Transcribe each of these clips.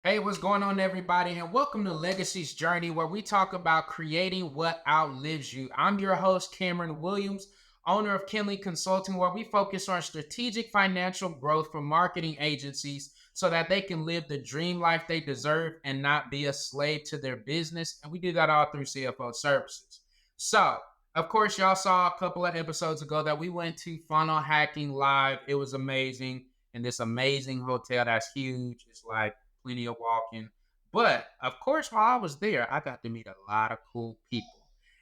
Hey, what's going on, everybody? And welcome to Legacy's Journey, where we talk about creating what outlives you. I'm your host, Cameron Williams, owner of Kinley Consulting, where we focus on strategic financial growth for marketing agencies so that they can live the dream life they deserve and not be a slave to their business. And we do that all through CFO services. So, of course, y'all saw a couple of episodes ago that we went to Funnel Hacking Live. It was amazing in this amazing hotel that's huge. It's like plenty of walking. But of course, while I was there, I got to meet a lot of cool people.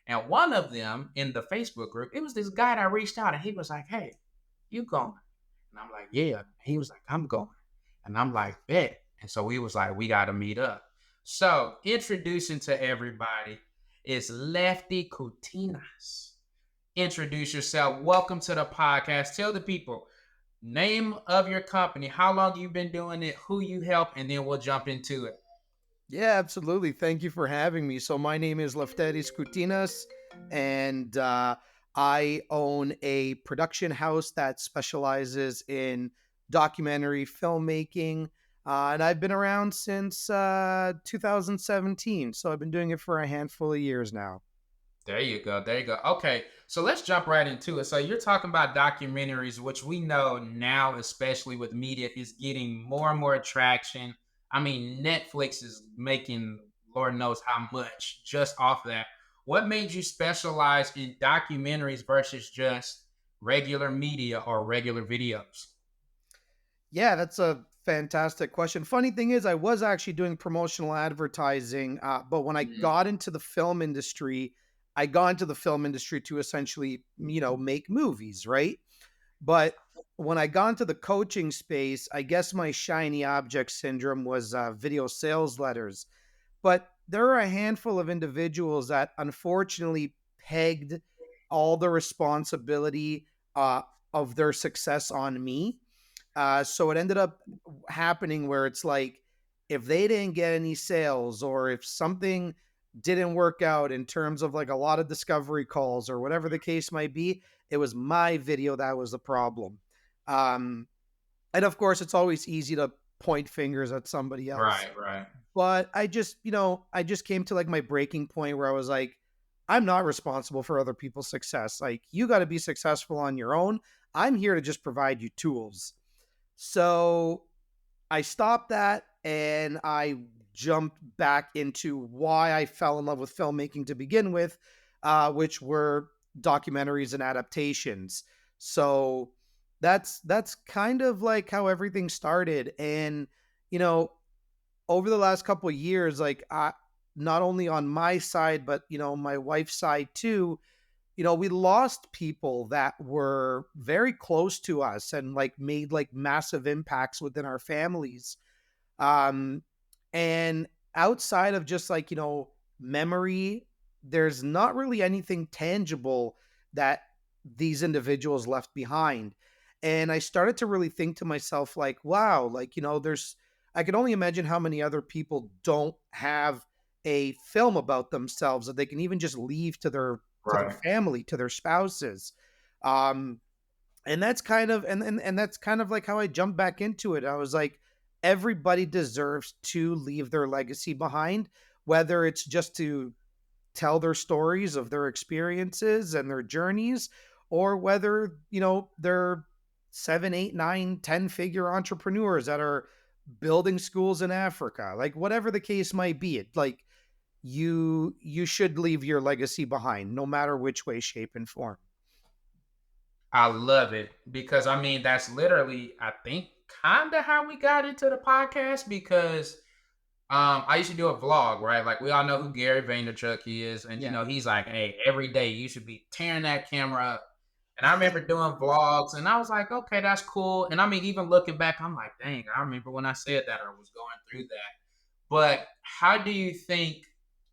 And one of them in the Facebook group, it was this guy that reached out and he was like, "Hey, you going?" And I'm like, "Yeah." He was like, "I'm going." And I'm like, "Bet." And so we was like, "We got to meet up." So introducing to everybody is Lefty Koutinas. Introduce yourself. Welcome to the podcast. Tell the people name of your company, how long you've been doing it, who you help, and then we'll jump into it. Yeah, absolutely. Thank you for having me. So my name is Lefteris Koutinas, and I own a production house that specializes in documentary filmmaking. And I've been around since 2017. So I've been doing it for a handful of years now. There you go. There you go. Okay, so let's jump right into it. So you're talking about documentaries, which we know now, especially with media, is getting more and more traction. I mean, Netflix is making Lord knows how much just off that. What made you specialize in documentaries versus just regular media or regular videos? Yeah, that's a fantastic question. Funny thing is, I was actually doing promotional advertising, but when I got into the film industry, I got into the film industry to essentially, make movies, right? But when I got into the coaching space, I guess my shiny object syndrome was video sales letters. But there are a handful of individuals that unfortunately pegged all the responsibility of their success on me. So it ended up happening where it's like if they didn't get any sales or if something didn't work out in terms of like a lot of discovery calls or whatever the case might be, it was my video that was the problem. Um, and of course, it's always easy to point fingers at somebody else. Right, right. But I just came to like my breaking point where I was like, I'm not responsible for other people's success. Like, you got to be successful on your own. I'm here to just provide you tools. So I stopped that and I jumped back into why I fell in love with filmmaking to begin with, which were documentaries and adaptations. So that's kind of like how everything started. And you know, over the last couple of years, like not only on my side, but my wife's side too, we lost people that were very close to us and like made like massive impacts within our families. Um, and outside of just like, memory, there's not really anything tangible that these individuals left behind. And I started to really think to myself, like, wow, like, I can only imagine how many other people don't have a film about themselves that they can even just leave to their Right. family, to their spouses. Um, and that's kind of and that's kind of like how I jumped back into it. I was like, everybody deserves to leave their legacy behind, whether it's just to tell their stories of their experiences and their journeys, or whether they're 7, 8, 9, 10 figure entrepreneurs that are building schools in Africa, like whatever the case might be. It like you should leave your legacy behind, no matter which way, shape, and form. I love it because I mean that's literally I think kind of how we got into the podcast because I used to do a vlog, right? Like we all know who Gary Vaynerchuk is, and Yeah. he's like, "Hey, every day you should be tearing that camera up." And I remember doing vlogs, and I was like, "Okay, that's cool." And I mean, even looking back, I'm like, "Dang, I remember when I said that or was going through that." But how do you think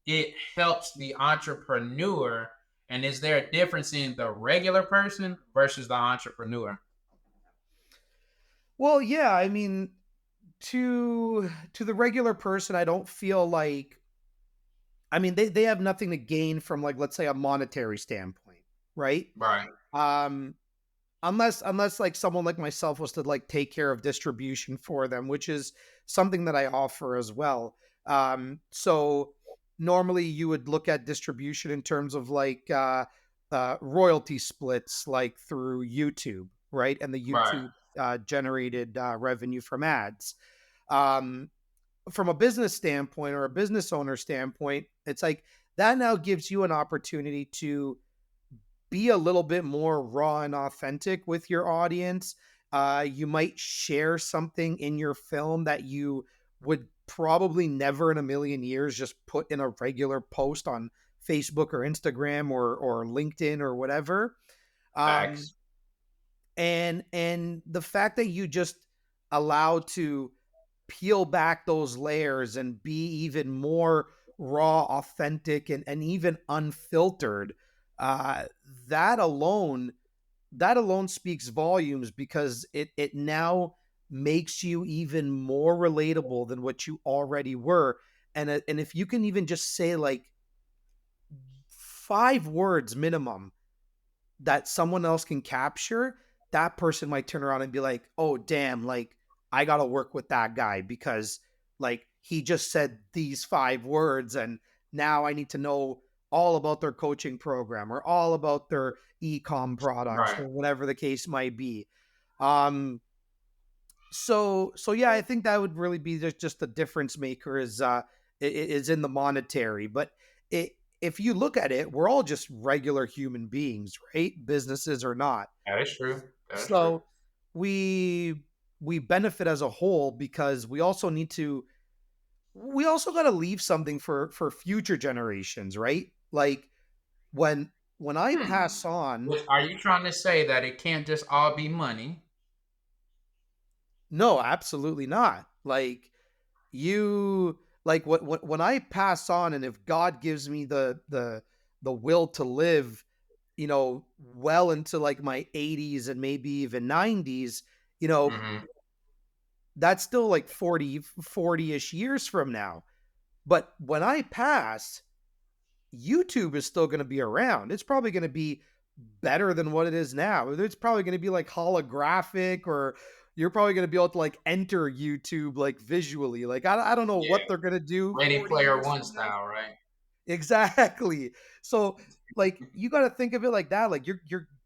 it helps the entrepreneur? And is there a difference in the regular person versus the entrepreneur? Well, yeah, I mean, to the regular person, I don't feel like, I mean, they have nothing to gain from, like, let's say, a monetary standpoint, right? Right. Um unless like someone like myself was to like take care of distribution for them, which is something that I offer as well. So normally you would look at distribution in terms of like royalty splits, like through YouTube, right? And the Right. YouTube generated revenue from ads. Um, from a business standpoint or a business owner standpoint, it's like that now gives you an opportunity to be a little bit more raw and authentic with your audience. You might share something in your film that you would probably never in a million years just put in a regular post on Facebook or Instagram or LinkedIn or whatever. Um, Facts. and the fact that you just allow to peel back those layers and be even more raw, authentic, and even unfiltered, uh, that alone that alone speaks volumes because it now makes you even more relatable than what you already were. And if you can even just say like 5 words minimum that someone else can capture, that person might turn around and be like, "Oh, damn, like I got to work with that guy because like he just said these 5 words and now I need to know all about their coaching program or all about their e-com products Right. or whatever the case might be." Um so yeah, I think that would really be just the difference maker is in the monetary, but it if you look at it, we're all just regular human beings, right? Businesses or not. That is true. That is true. So we we benefit as a whole because we also got to leave something for future generations, right? Like when I Hmm. pass on, Are you trying to say that it can't just all be money? no, absolutely not. Like you like when I pass on, and if God gives me the will to live, well into like my 80s and maybe even 90s, you know, Hmm. that's still like 40-ish years from now. But when I pass, YouTube is still going to be around. It's probably going to be better than what it is now. It's probably going to be like holographic, or you're probably going to be able to like enter YouTube like visually. Like I don't know Yeah. what they're going to do Ready 40 Player years One from now. style, right? Exactly. So like you got to think of it like that. Like you're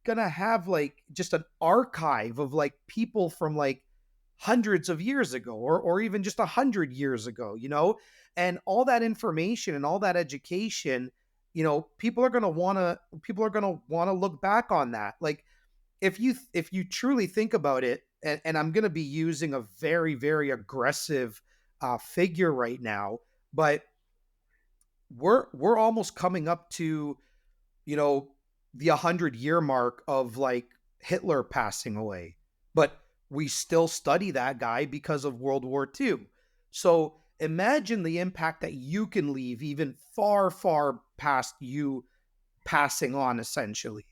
going to have like just an archive of like people from like hundreds of years ago or even just 100 years ago, and all that information and all that education, people are going to want to look back on that. Like if you truly think about it, and I'm going to be using a very very aggressive figure right now, but we're almost coming up to you know the 100-year mark of like Hitler passing away, but we still study that guy because of World War II. So imagine the impact that you can leave even far far past you passing on, essentially.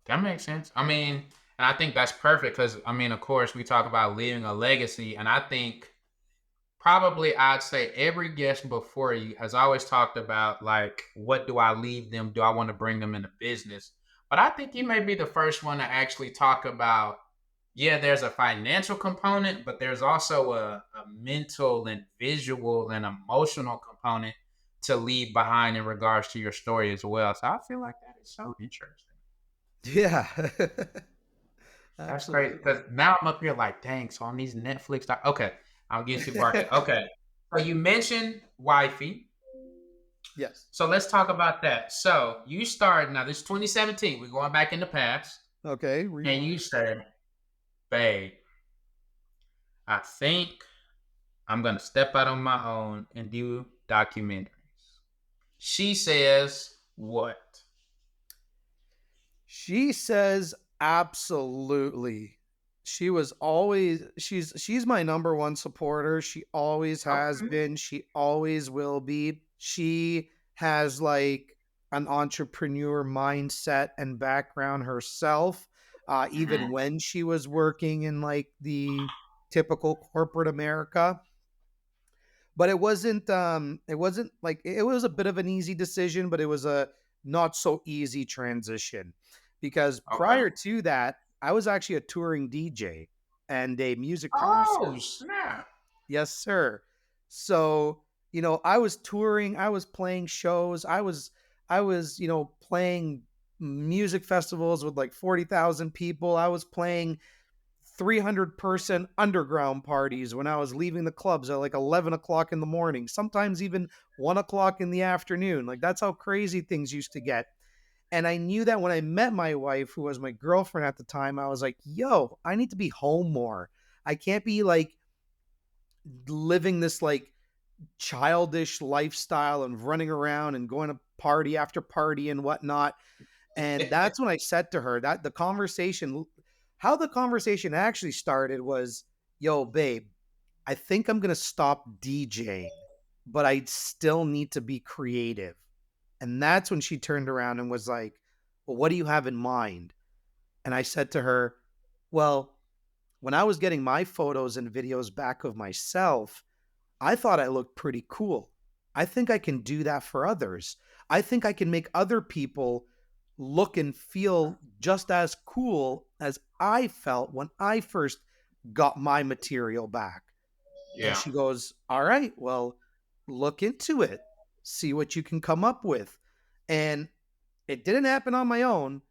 That makes sense. I mean, and I think that's perfect because, I mean, of course, we talk about leaving a legacy. And I think probably I'd say every guest before you has always talked about, like, what do I leave them? Do I want to bring them into business? But I think you may be the first one to actually talk about, yeah, there's a financial component, but there's also a mental and visual and emotional component to leave behind in regards to your story as well. So I feel like that is so interesting. Yeah. That's great Absolutely. because now I'm up here like, dang. So on these Netflix, okay, I'll get you parked. Okay, so you mentioned wifey, Yes. so let's talk about that. So you started now. This is 2017. We're going back in the past, Okay, and rewind. you said, "Babe, I think I'm gonna step out on my own and do documentaries." She says, "What?" She says absolutely. She's my number one supporter. She always has Okay. been. She always will be. She has like an entrepreneur mindset and background herself. Even Mhm. when she was working in like the typical corporate America, but it wasn't like it was a bit of an easy decision, but it was a not so easy transition because Okay. prior to that, I was actually a touring DJ and a music Oh producer. snap! Yes, sir. So, I was touring, I was playing shows, I was, playing music festivals with like 40,000 people. I was playing 300-person underground parties when I was leaving the clubs at like 11 o'clock in the morning, sometimes even 1 o'clock in the afternoon. Like that's how crazy things used to get. And I knew that when I met my wife, who was my girlfriend at the time, I was like, yo, I need to be home more. I can't be like living this like childish lifestyle and running around and going to party after party and whatnot. And that's when I said to her that how the conversation actually started was, yo, babe, I think I'm going to stop DJing, but I still need to be creative. And that's when she turned around and was like, well, what do you have in mind? And I said to her, well, when I was getting my photos and videos back of myself, I thought I looked pretty cool. I think I can do that for others. I think I can make other people look and feel just as cool as I felt when I first got my material back. And Yeah. she goes, all right, well, look into it, see what you can come up with. And it didn't happen on my own.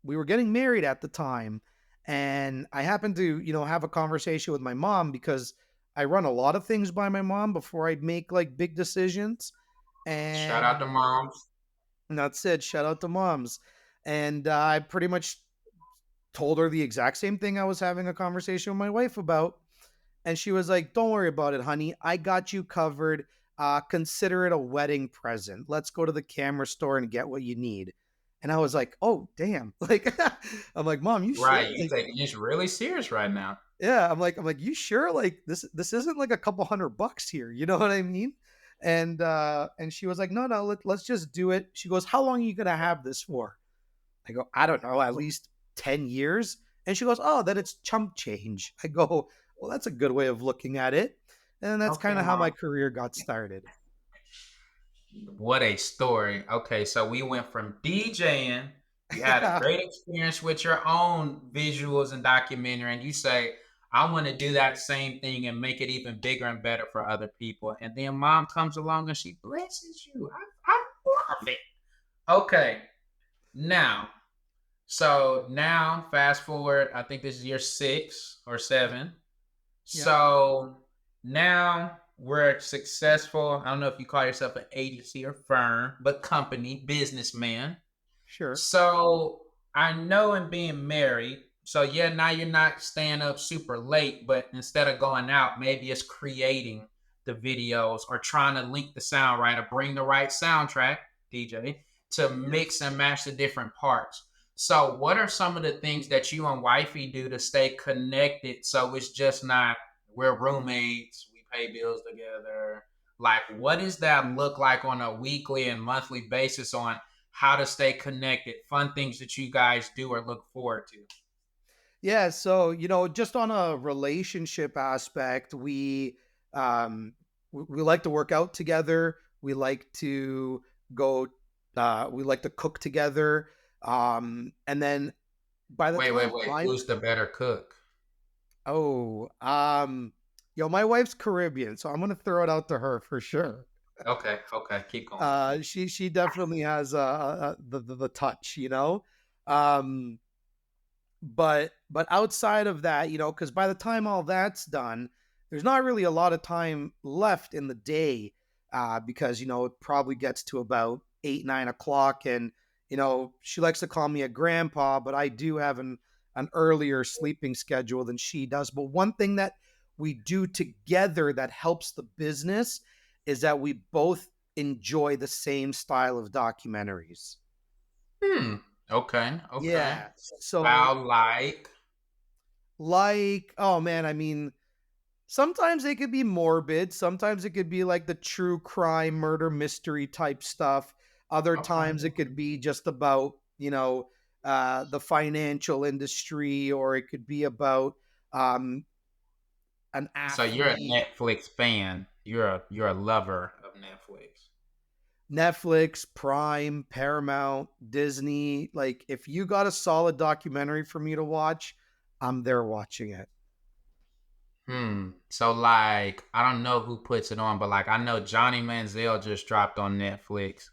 We were getting married at the time. And I happened to, have a conversation with my mom because I run a lot of things by my mom before I'd make like big decisions. Shout out And to moms. that's it. Shout out to moms. And I pretty much told her the exact same thing I was having a conversation with my wife about. And she was like, don't worry about it, honey. I got you covered. Consider it a wedding present. Let's go to the camera store and get what you need. And I was like, oh, damn. Like, I'm like, mom, you sure? Right. You Like, taking this really serious right now. yeah. I'm like, you sure? Like, this isn't like a couple $100 here. You know what I mean? And she was like, no, no, let's just do it. She goes, how long are you gonna have this for? I go, I don't know, at least 10 years. And she goes, oh, then it's chump change. I go, well, that's a good way of looking at it. And that's kind Okay, of how my mom. career got started. What a story. Okay, so we went from DJing. You had a great experience with your own visuals and documentary, and you say, I want to do that same thing and make it even bigger and better for other people. And then mom comes along and she blesses you. I love it. Okay, now, so now fast forward, I think this is year 6 or 7. Yep, So now we're successful. I don't know if you call yourself an agency or firm, but company, businessman. sure. So I know in being married, so yeah, now you're not staying up super late, but instead of going out, maybe it's creating the videos or trying to link the sound right or bring the right soundtrack, DJ, to Yes. mix and match the different parts. So, what are some of the things that you and wifey do to stay connected so it's just not we're roommates, we pay bills together? Like, what does that look like on a weekly and monthly basis on how to stay connected, fun things that you guys do or look forward to? Yeah. So, just on a relationship aspect, we like to work out together. We like to go, we like to cook together. And then by the Wait, wait, time wait. I'm Who's the better cook? Oh, my wife's Caribbean, so I'm gonna throw it out to her for sure. Okay, okay, keep going. She definitely has the touch, Um, but outside of that, because by the time all that's done, there's not really a lot of time left in the day, because it probably gets to about 8, 9 o'clock, and she likes to call me a grandpa, but I do have an earlier sleeping schedule than she does. But one thing that we do together that helps the business is that we both enjoy the same style of documentaries. Hmm. Okay, okay. Yeah. So Style like. like, oh man, I mean, sometimes they could be morbid, sometimes it could be like the true crime murder mystery type stuff. Other Okay. times it could be just about, the financial industry, or it could be about um an So you're a athlete. Netflix fan. You're a lover of Netflix. Netflix, Prime, Paramount, Disney. Like, if you got a solid documentary for me to watch, I'm there watching it. So like, I don't know who puts it on, but like, I know Johnny Manziel just dropped on Netflix,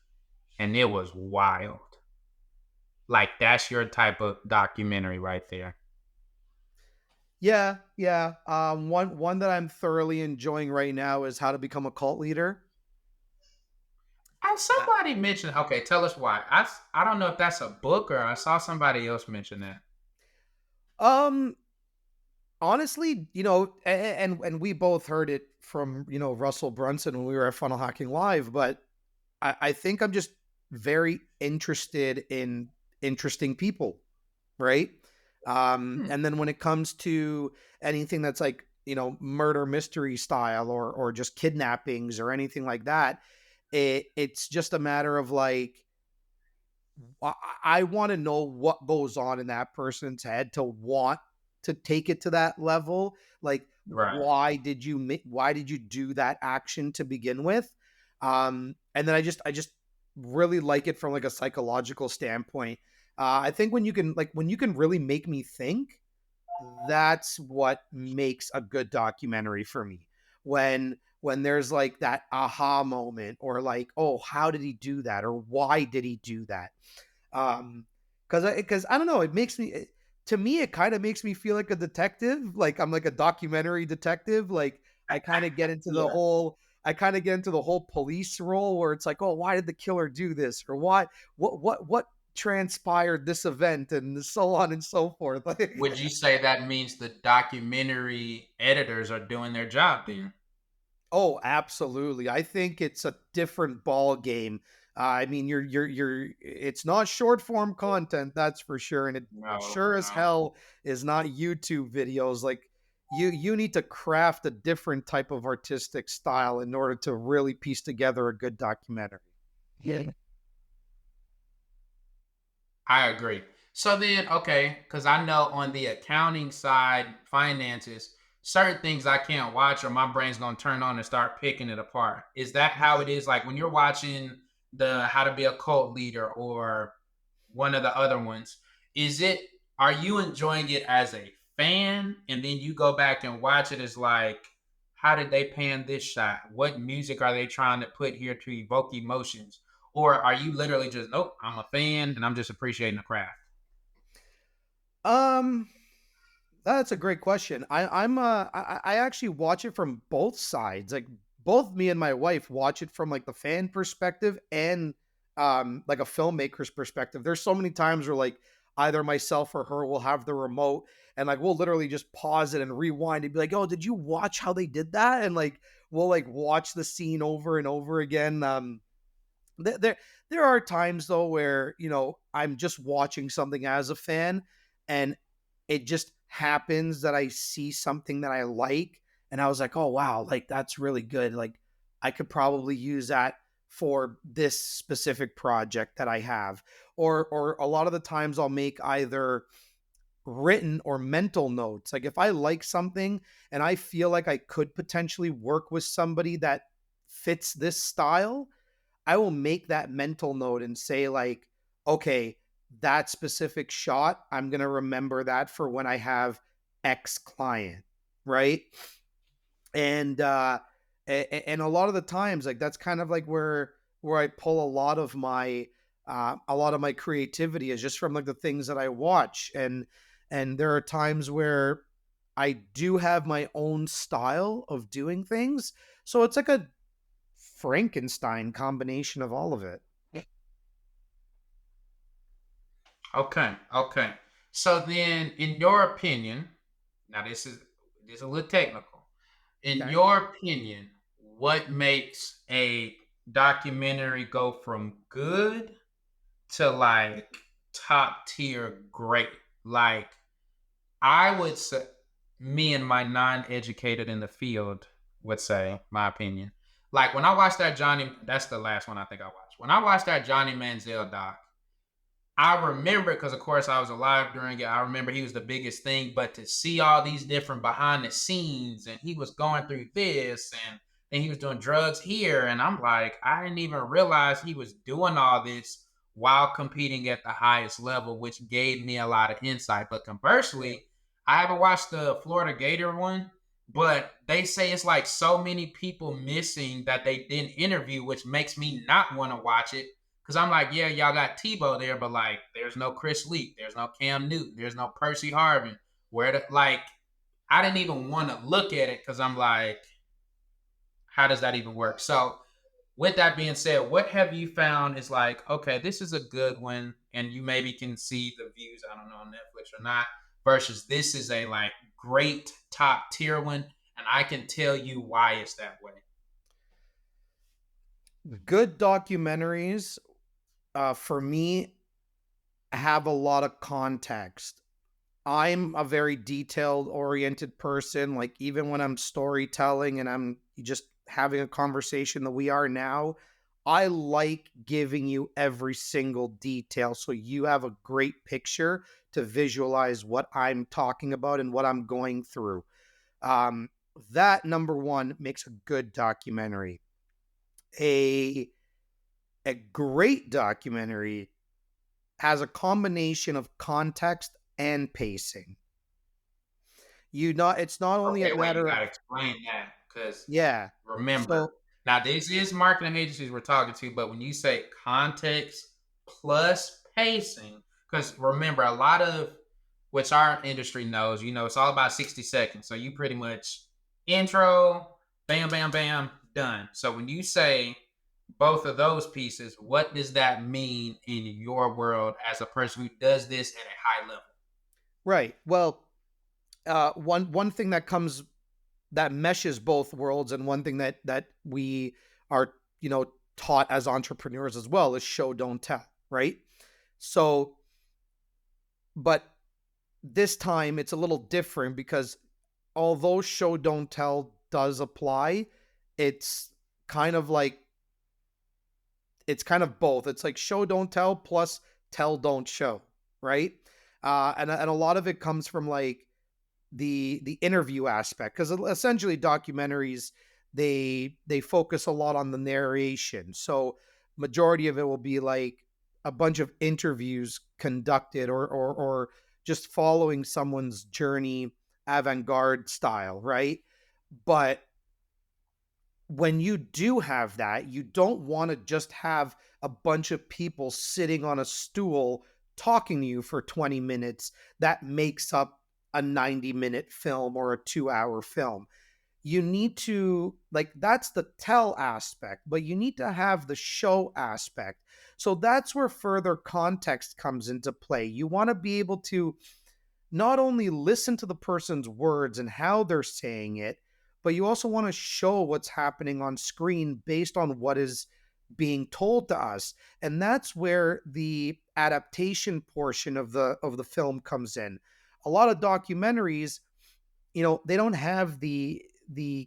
and it was wild. Like, that's your type of documentary right there. Yeah, yeah. One that I'm thoroughly enjoying right now is How to Become a Cult Leader. Uh, Somebody mentioned. Okay, tell us why. I don't know if that's a book or I saw somebody else mention that. Um, honestly, and we both heard it from Russell Brunson when we were at Funnel Hacking Live, but I think I'm just very interested in interesting people, right? Hmm, And then when it comes to anything that's like murder mystery style or just kidnappings or anything like that, it's just a matter of like I want to know what goes on in that person's head to want to take it to that level. Like, right. why did you do that action to begin with? And then I just really like it from like a psychological standpoint. I think when you can really make me think, that's what makes a good documentary for me. When there's like that aha moment, or like, oh, how did he do that, or why did he do that? Because I don't know, to me it kind of makes me feel like a detective, like I'm like a documentary detective. Like I kind of get into the Yeah. whole I kind of get into the whole police role where it's like, oh, why did the killer do this, or why what transpired this event, and so on and so forth. Like, Would you say that means the documentary editors are doing their job then? oh, absolutely. I think it's a different ball game. I mean, it's not short form content, that's for sure, and it No, sure as no. hell is not YouTube videos. Like, you need to craft a different type of artistic style in order to really piece together a good documentary. Yeah. I agree. So then, okay, because I know on the accounting side, finances, certain things I can't watch or my brain's gonna turn on and start picking it apart. Is that how it is? Like when you're watching the How to Be a Cult Leader or one of the other ones, is it are you enjoying it as a fan and then you go back and watch it as like, how did they pan this shot? What music are they trying to put here to evoke emotions? Or are you literally just, nope, I'm a fan and I'm just appreciating the craft? Um, That's a great question. I actually watch it from both sides. Like, both me and my wife watch it from like the fan perspective and like a filmmaker's perspective. There's so many times where like either myself or her will have the remote, and like we'll literally just pause it and rewind and be like, "Oh, did you watch how they did that?" And like we'll like watch the scene over and over again. There are times though where I'm just watching something as a fan, and it just happens that I see something that I like, and I was like, oh wow, like that's really good, like I could probably use that for this specific project that I have. Or a lot of the times I'll make either written or mental notes. Like, if I like something and I feel like I could potentially work with somebody that fits this style, I will make that mental note and say, like, okay, that specific shot, I'm going to remember that for when I have X client, right? And and a lot of the times, like, that's kind of like where I pull a lot of my creativity is just from like the things that I watch. And there are times where I do have my own style of doing things. So it's like a Frankenstein combination of all of it. Okay, okay. So then, in your opinion, now this is a little technical. In Okay. your opinion, what makes a documentary go from good to like top tier great? Like I would say, me and my non-educated in the field would say, my opinion. Like when I watched that Johnny, that's the last one I think I watched. When I watched that Johnny Manziel doc, I remember because of course I was alive during it. I remember he was the biggest thing, but to see all these different behind the scenes and he was going through this and and he was doing drugs here. And I'm like, I didn't even realize he was doing all this while competing at the highest level, which gave me a lot of insight. But conversely, I haven't watched the Florida Gator one, but they say it's like so many people missing that they didn't interview, which makes me not want to watch it. Cause I'm like, yeah, y'all got Tebow there, but like, there's no Chris Leak, there's no Cam Newton, there's no Percy Harvin. Where the like, I didn't even want to look at it because I'm like, how does that even work? So, with that being said, what have you found is like, okay, this is a good one, and you maybe can see the views, I don't know, on Netflix or not, versus this is a like great top tier one, and I can tell you why it's that way. Good documentaries, for me, have a lot of context. I'm a very detailed oriented person. Like, even when I'm storytelling and I'm just having a conversation that we are now, I like giving you every single detail so you have a great picture to visualize what I'm talking about and what I'm going through. Um, that number one makes a good documentary. A a great documentary has a combination of context and pacing. It's not only a Okay, wait, you matter of, gotta explain that because yeah. remember, So now this is marketing agencies we're talking to, but when you say context plus pacing, because remember, a lot of which our industry knows, it's all about 60 seconds. So you pretty much intro, bam, bam, bam, done. So when you say both of those pieces, what does that mean in your world as a person who does this at a high level? right. Well, one thing that meshes both worlds, and one thing that we are, taught as entrepreneurs as well, is show don't tell, right? So, but this time it's a little different because although show don't tell does apply, it's kind of like it's kind of both. It's like show don't tell plus tell don't show, right? And a lot of it comes from like the interview aspect, because essentially documentaries, they focus a lot on the narration. So majority of it will be like a bunch of interviews conducted, or just following someone's journey, avant-garde style, right? But when you do have that, you don't want to just have a bunch of people sitting on a stool talking to you for 20 minutes that makes up a 90-minute film or a 2-hour film. You need to, like, that's the tell aspect, but you need to have the show aspect. So that's where further context comes into play. You want to be able to not only listen to the person's words and how they're saying it, but you also want to show what's happening on screen based on what is being told to us. And that's where the adaptation portion of the film comes in. A lot of documentaries, they don't have the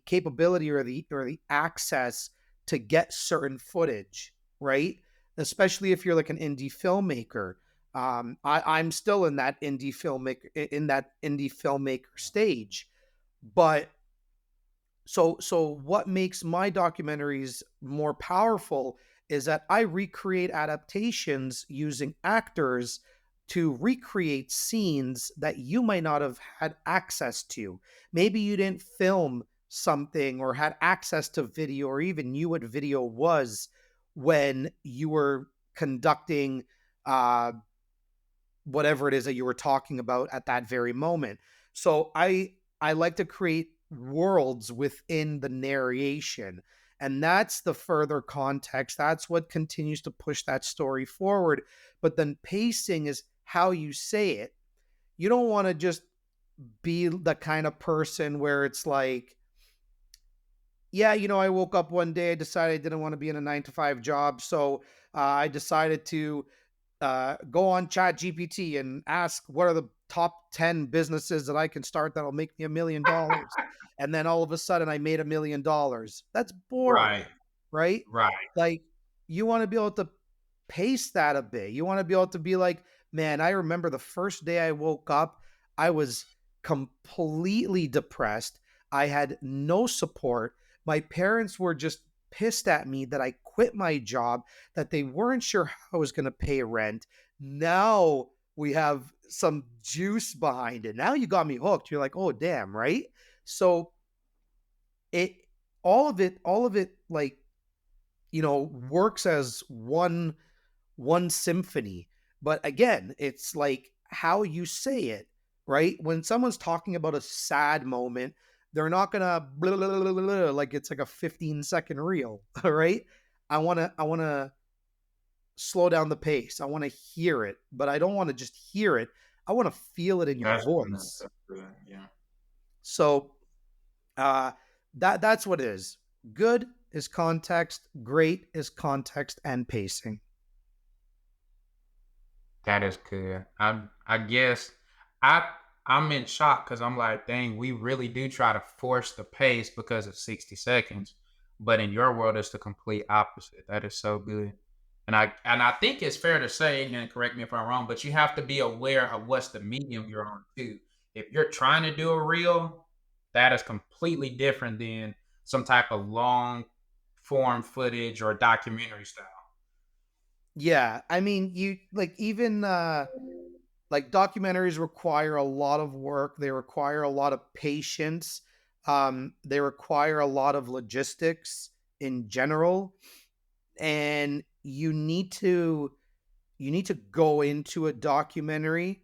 capability or the access to get certain footage, right? Especially if you're like an indie filmmaker. I'm still in that indie filmmaker stage, but so what makes my documentaries more powerful is that I recreate adaptations using actors to recreate scenes that you might not have had access to. Maybe you didn't film something or had access to video or even knew what video was when you were conducting whatever it is that you were talking about at that very moment. So I like to create worlds within the narration, and that's the further context. That's what continues to push that story forward. But then pacing is how you say it. You don't want to just be the kind of person where it's like, yeah, I woke up one day, I decided I didn't want to be in a 9 to 5 job, so I decided to go on Chat GPT and ask what are the top 10 businesses that I can start that'll make me $1 million. And then all of a sudden I made $1 million. That's boring, Right, right? right. Like, you want to be able to pace that a bit. You want to be able to be like, man, I remember the first day I woke up, I was completely depressed. I had no support. My parents were just pissed at me that I quit my job, that they weren't sure how I was going to pay rent. Now we have some juice behind it. Now you got me hooked. You're like, oh, damn, right? So it, all of it, like, works as one symphony. But again, it's like how you say it, right? When someone's talking about a sad moment, they're not gonna blah, blah, blah, blah, blah, like it's like a 15-second reel, right? I wanna slow down the pace. I wanna hear it, but I don't want to just hear it. I want to feel it in your That's good. voice. That's good. Yeah. So uh that's what it is. Good is context, great is context and pacing. That is good. I guess I I'm in shock because I'm like, dang, we really do try to force the pace because it's 60 seconds. But in your world, it's the complete opposite. That is so good. And I think it's fair to say, and correct me if I'm wrong, but you have to be aware of what's the medium you're on too. If you're trying to do a reel, that is completely different than some type of long form footage or documentary style. Yeah, I mean, you like even like documentaries require a lot of work. They require a lot of patience. They require a lot of logistics in general, and you need to go into a documentary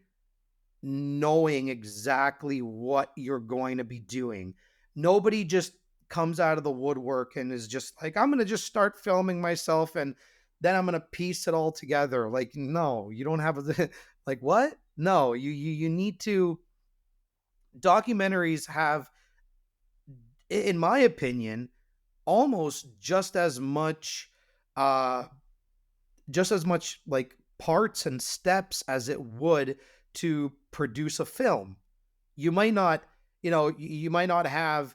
knowing exactly what you're going to be doing. Nobody just comes out of the woodwork and is just like, I'm going to just start filming myself and then I'm going to piece it all together. Like, no, you don't have a, like, what? No, you need to. Documentaries have, in my opinion, almost uh, just as much like parts and steps as it would to produce a film. You might not have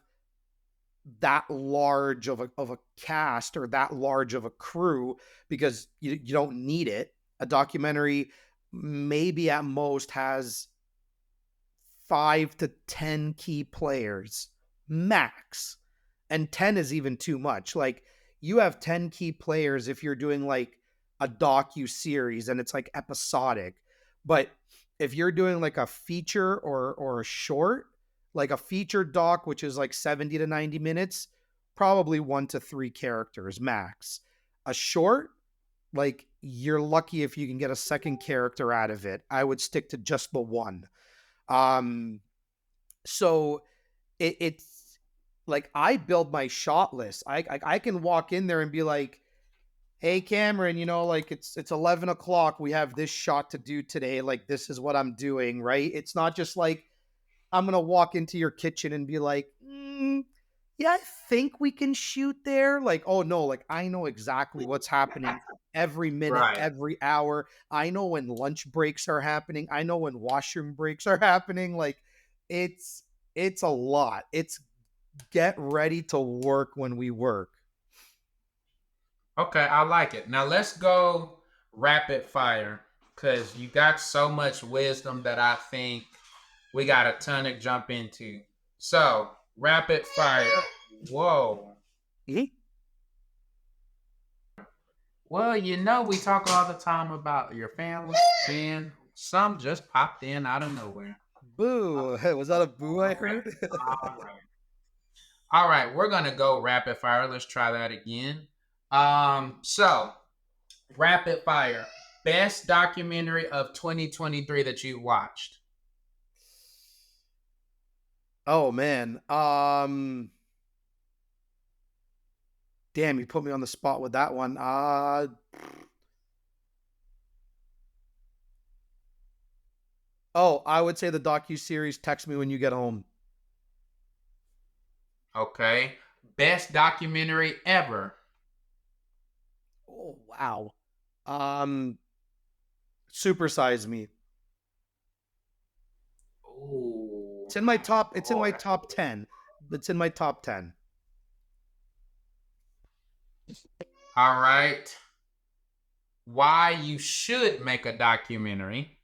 that large of a cast or that large of a crew because you don't need it. A documentary maybe at most has 5 to 10 key players max, and 10 is even too much. Like, you have 10 key players if you're doing like a docu series and it's like episodic. But if you're doing like a feature or a short, like a feature doc which is like 70 to 90 minutes, probably 1 to 3 characters max. A short, like, you're lucky if you can get a second character out of it. I would stick to just the one. Um so it's like I build my shot list. I can walk in there and be like, "Hey, Cameron, like it's 11 o'clock. We have this shot to do today. Like, this is what I'm doing." Right? It's not just like I'm gonna walk into your kitchen and be like, "Yeah, I think we can shoot there." Like, oh no, like I know exactly what's happening every minute, Right. every hour. I know when lunch breaks are happening. I know when washroom breaks are happening. Like, it's it's a lot. It's get ready to work when we work. Okay, I like it. Now let's go rapid fire because you got so much wisdom that I think we got a ton to jump into. So, rapid fire. Whoa. Eh? Well, we talk all the time about your family, and some just popped in out of nowhere. Boo. Was that a boo I Okay. heard? All right. All right, we're gonna go rapid fire. Let's try that again. So rapid fire. Best documentary of 2023 that you watched. Oh man. Damn, you put me on the spot with that one. Oh, I would say the docu series Text Me When You Get Home. Okay. Best documentary ever. Oh wow. Um Super Size Me. Ooh, It's in my top 10. It's in my top 10. all right. Why you should make a documentary.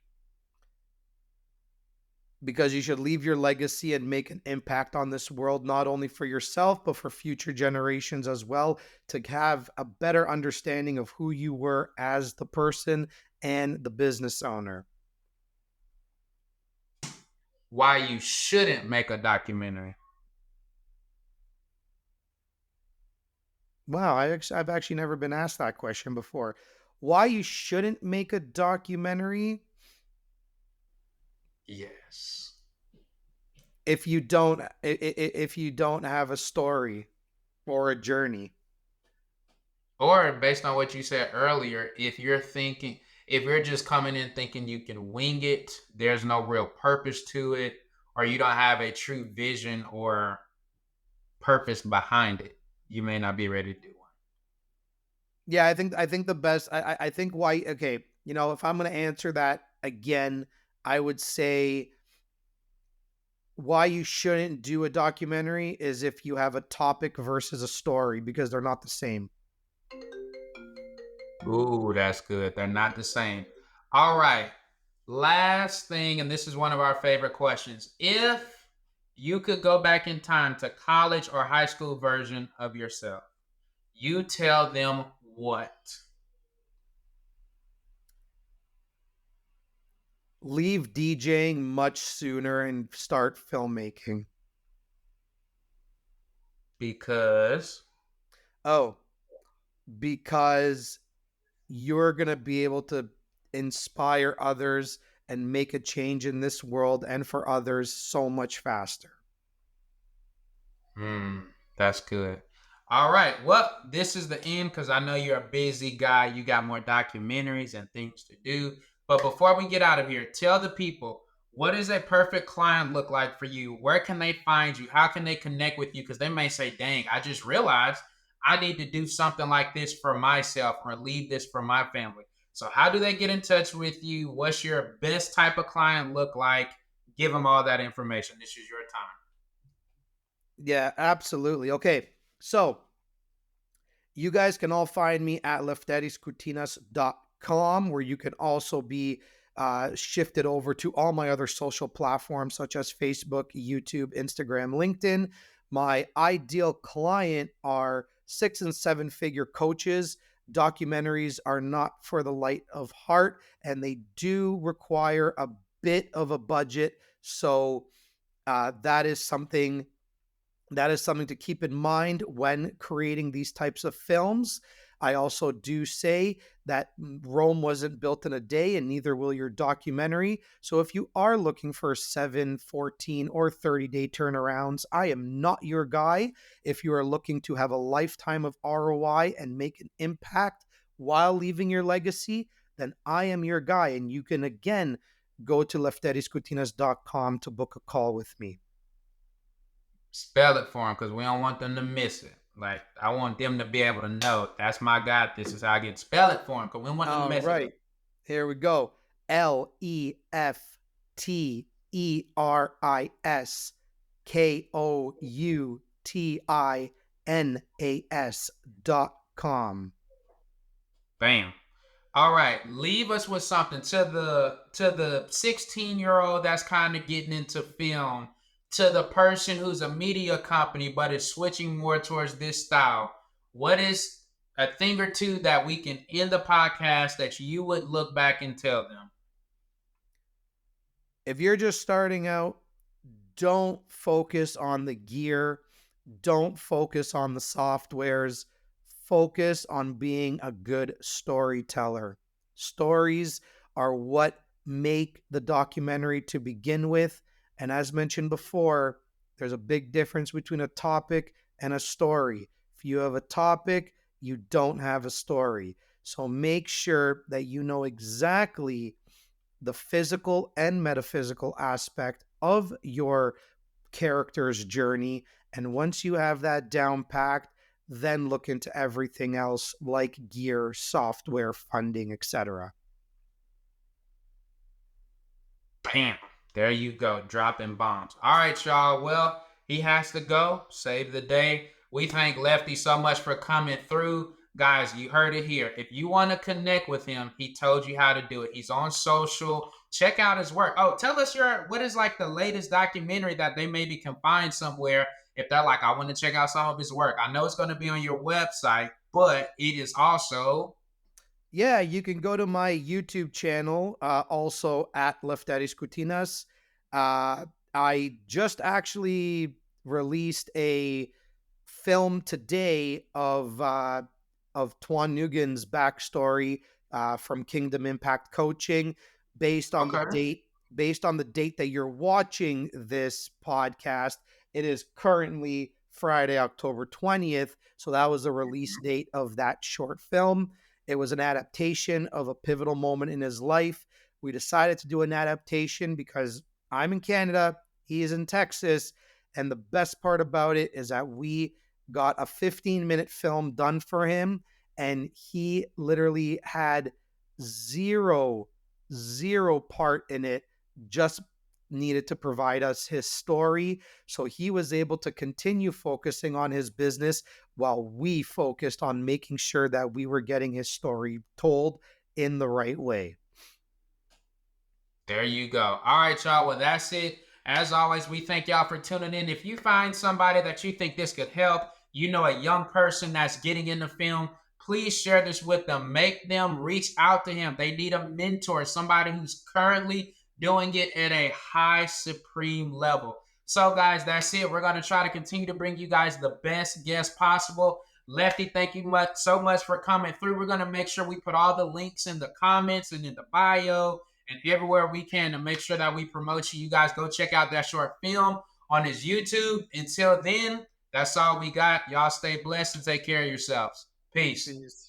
because you should leave your legacy and make an impact on this world, not only for yourself, but for future generations as well, to have a better understanding of who you were as the person and the business owner. Why you shouldn't make a documentary? Wow, I've actually never been asked that question before. Why you shouldn't make a documentary Yes. if you don't have a story or a journey. Or based on what you said earlier, if you're just coming in thinking you can wing it, there's no real purpose to it, or you don't have a true vision or purpose behind it, you may not be ready to do one. Yeah, I think the best I think why okay, if I'm gonna answer that again, I would say why you shouldn't do a documentary is if you have a topic versus a story because they're not the same. Ooh, that's good. They're not the same. All right. Last thing, and this is one of our favorite questions. If you could go back in time to college or high school version of yourself, you tell them what? Leave DJing much sooner and start filmmaking. Because Oh, because you're going to be able to inspire others and make a change in this world and for others so much faster. Hmm, that's good. All right. Well, this is the end because I know you're a busy guy. You got more documentaries and things to do. But before we get out of here, tell the people, what does a perfect client look like for you? Where can they find you? How can they connect with you? Because they may say, dang, I just realized I need to do something like this for myself or leave this for my family. So, how do they get in touch with you? What's your best type of client look like? Give them all that information. This is your time. Yeah, absolutely. Okay. So, you guys can all find me at lefteriskoutinas.com, where you can also be shifted over to all my other social platforms such as Facebook, YouTube, Instagram, LinkedIn. My ideal client are 6 and 7 figure coaches. Documentaries are not for the light of heart, and they do require a bit of a budget. So, that is something to keep in mind when creating these types of films. I also do say that Rome wasn't built in a day, and neither will your documentary. So if you are looking for 7, 14, or 30-day turnarounds, I am not your guy. If you are looking to have a lifetime of ROI and make an impact while leaving your legacy, then I am your guy. And you can again go to lefteriskoutinas.com to book a call with me. Spell it for them because we don't want them to miss it. Like I want them to be able to know that's my guy. This is how I get spell it for them because we don't want them to All mess it up. right. Here we go. Bam. All right, leave us with something to the 16-year-old that's kind of getting into film, to the person who's a media company but is switching more towards this style. What is a thing or two that we can end the podcast that you would look back and tell them? If you're just starting out, don't focus on the gear, don't focus on the softwares, focus on being a good storyteller. Stories are what make the documentary to begin with. And as mentioned before, there's a big difference between a topic and a story. If you have a topic, you don't have a story. So make sure that you know exactly the physical and metaphysical aspect of your character's journey. And once you have that down packed, then look into everything else like gear, software, funding, etc. Bam. There you go, dropping bombs. All right, y'all. Well, he has to go. Save the day. We thank Lefty so much for coming through. Guys, you heard it here. If you want to connect with him, he told you how to do it. He's on social. check out his work. Oh, tell us what is like the latest documentary that they maybe can find somewhere if they're like, I want to check out some of his work. I know it's going to be on your website, but it is also Yeah, you can go to my YouTube channel, also at Lefteris Koutinas. I just actually released a film today of Tuan Nguyen's backstory from Kingdom Impact Coaching, based on the okay. date based on the date that you're watching this podcast. It is currently Friday, October 20th. So that was the release date of that short film. It was an adaptation of a pivotal moment in his life. We decided to do an adaptation because I'm in Canada, he is in Texas, and the best part about it is that we got a 15-minute film done for him, and he literally had zero, zero part in it, just needed to provide us his story. So he was able to continue focusing on his business while we focused on making sure that we were getting his story told in the right way. There you go. All right, y'all. Well, that's it. As always, we thank y'all for tuning in. If you find somebody that you think this could help, you know, a young person that's getting into film, please share this with them. Make them reach out to him. They need a mentor, somebody who's currently doing it at a high, supreme level. So, guys, that's it. We're going to try to continue to bring you guys the best guests possible. Lefty, thank you so much for coming through. We're going to make sure we put all the links in the comments and in the bio and everywhere we can to make sure that we promote you. You guys go check out that short film on his YouTube. Until then, that's all we got. Y'all stay blessed and take care of yourselves. Peace. Peace.